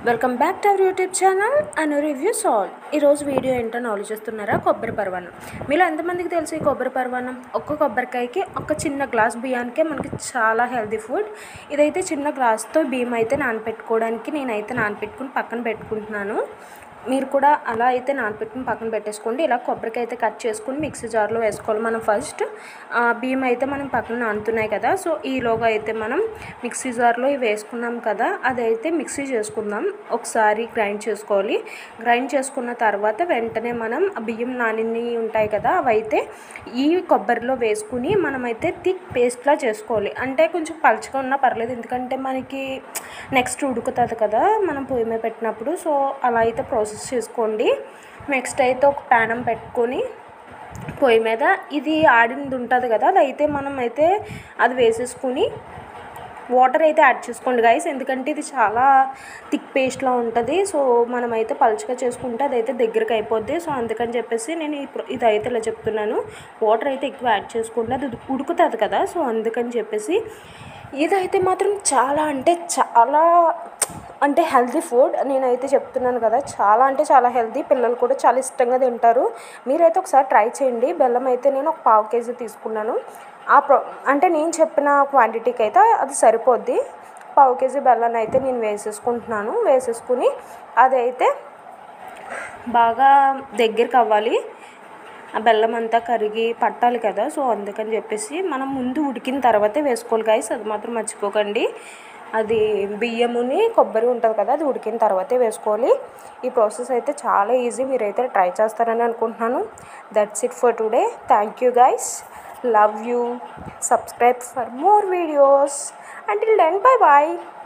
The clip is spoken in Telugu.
Welcome back to our YouTube channel Anu reviews all. ఈరోజు వీడియో ఏంటని ఆలోచిస్తున్నారా? కొబ్బరి పరమాన్నం. మీలో ఎంతమందికి తెలుసు ఈ కొబ్బరి పరమాన్నం? ఒక్క కొబ్బరికాయకి ఒక చిన్న గ్లాస్ బియ్యానికే మనకి చాలా హెల్తీ ఫుడ్. ఇదైతే చిన్న గ్లాస్తో బియ్యం అయితే నానపెట్టుకోవడానికి నేనైతే నానపెట్టుకుని పక్కన పెట్టుకుంటున్నాను. మీరు కూడా అలా అయితే నానపెట్టుకుని పక్కన పెట్టేసుకోండి. ఇలా కొబ్బరికాయ అయితే కట్ చేసుకుని మిక్సీ జార్లో వేసుకోవాలి. మనం ఫస్ట్ బియ్యం అయితే మనం పక్కన నానుతున్నాయి కదా, సో ఈలోగా అయితే మనం మిక్సీ జార్లో ఇవి వేసుకున్నాం కదా, అదైతే మిక్సీ చేసుకుందాం. ఒకసారి గ్రైండ్ చేసుకోవాలి. గ్రైండ్ చేసుకున్న తర్వాత వెంటనే మనం ఆ బియ్యం నానిని ఉంటాయి కదా, అవైతే ఈ కొబ్బరిలో వేసుకుని మనమైతే థిక్ పేస్ట్లా చేసుకోవాలి. అంటే కొంచెం పలుచగా ఉన్నా పర్లేదు, ఎందుకంటే మనకి నెక్స్ట్ ఉడుకుతుంది కదా మనం పొయ్యి మీద పెట్టినప్పుడు. సో అలా అయితే ప్రాసెస్ చేసుకోండి. నెక్స్ట్ అయితే ఒక ప్యానం పెట్టుకొని పొయ్యి మీద ఇది ఆడింది ఉంటుంది కదా, అదైతే మనం అయితే అది వేసేసుకుని వాటర్ అయితే యాడ్ చేసుకోండి గైస్, ఎందుకంటే ఇది చాలా థిక్ పేస్ట్లా ఉంటుంది. సో మనమైతే పలుచగా చేసుకుంటే అదైతే దగ్గరికి అయిపోద్ది. సో అందుకని చెప్పేసి నేను ఇదైతే ఇలా చెప్తున్నాను. వాటర్ అయితే ఎక్కువ యాడ్ చేసుకోండి, అది ఉడుకుతుంది కదా. సో అందుకని చెప్పేసి ఇదైతే మాత్రం చాలా అంటే హెల్తీ ఫుడ్. నేనైతే చెప్తున్నాను కదా, చాలా అంటే చాలా హెల్తీ. పిల్లలు కూడా చాలా ఇష్టంగా తింటారు. మీరైతే ఒకసారి ట్రై చేయండి. బెల్లం అయితే నేను ఒక 1/2 కేజీ తీసుకున్నాను. అంటే నేను చెప్పిన క్వాంటిటీకి అయితే అది సరిపోద్ది. 1/2 కేజీ బెల్లాన్ని అయితే నేను వేసేసుకుంటున్నాను. వేసేసుకుని అదైతే బాగా దగ్గరికి అవ్వాలి. ఆ బెల్లం అంతా కరిగి పట్టాలి కదా, సో అందుకని చెప్పేసి మనం ముందు ఉడికిన తర్వాతే వేసుకోవాలి గైస్, అది మాత్రం మర్చిపోకండి. అది బియ్యముని కొబ్బరి ఉంటుంది కదా, అది ఉడికిన తర్వాతే వేసుకోవాలి. ఈ ప్రాసెస్ అయితే చాలా ఈజీ, మీరైతే ట్రై చేస్తారని అనుకుంటున్నాను. That's it for today. Thank you guys, love you, subscribe for more videos. Until then, bye bye.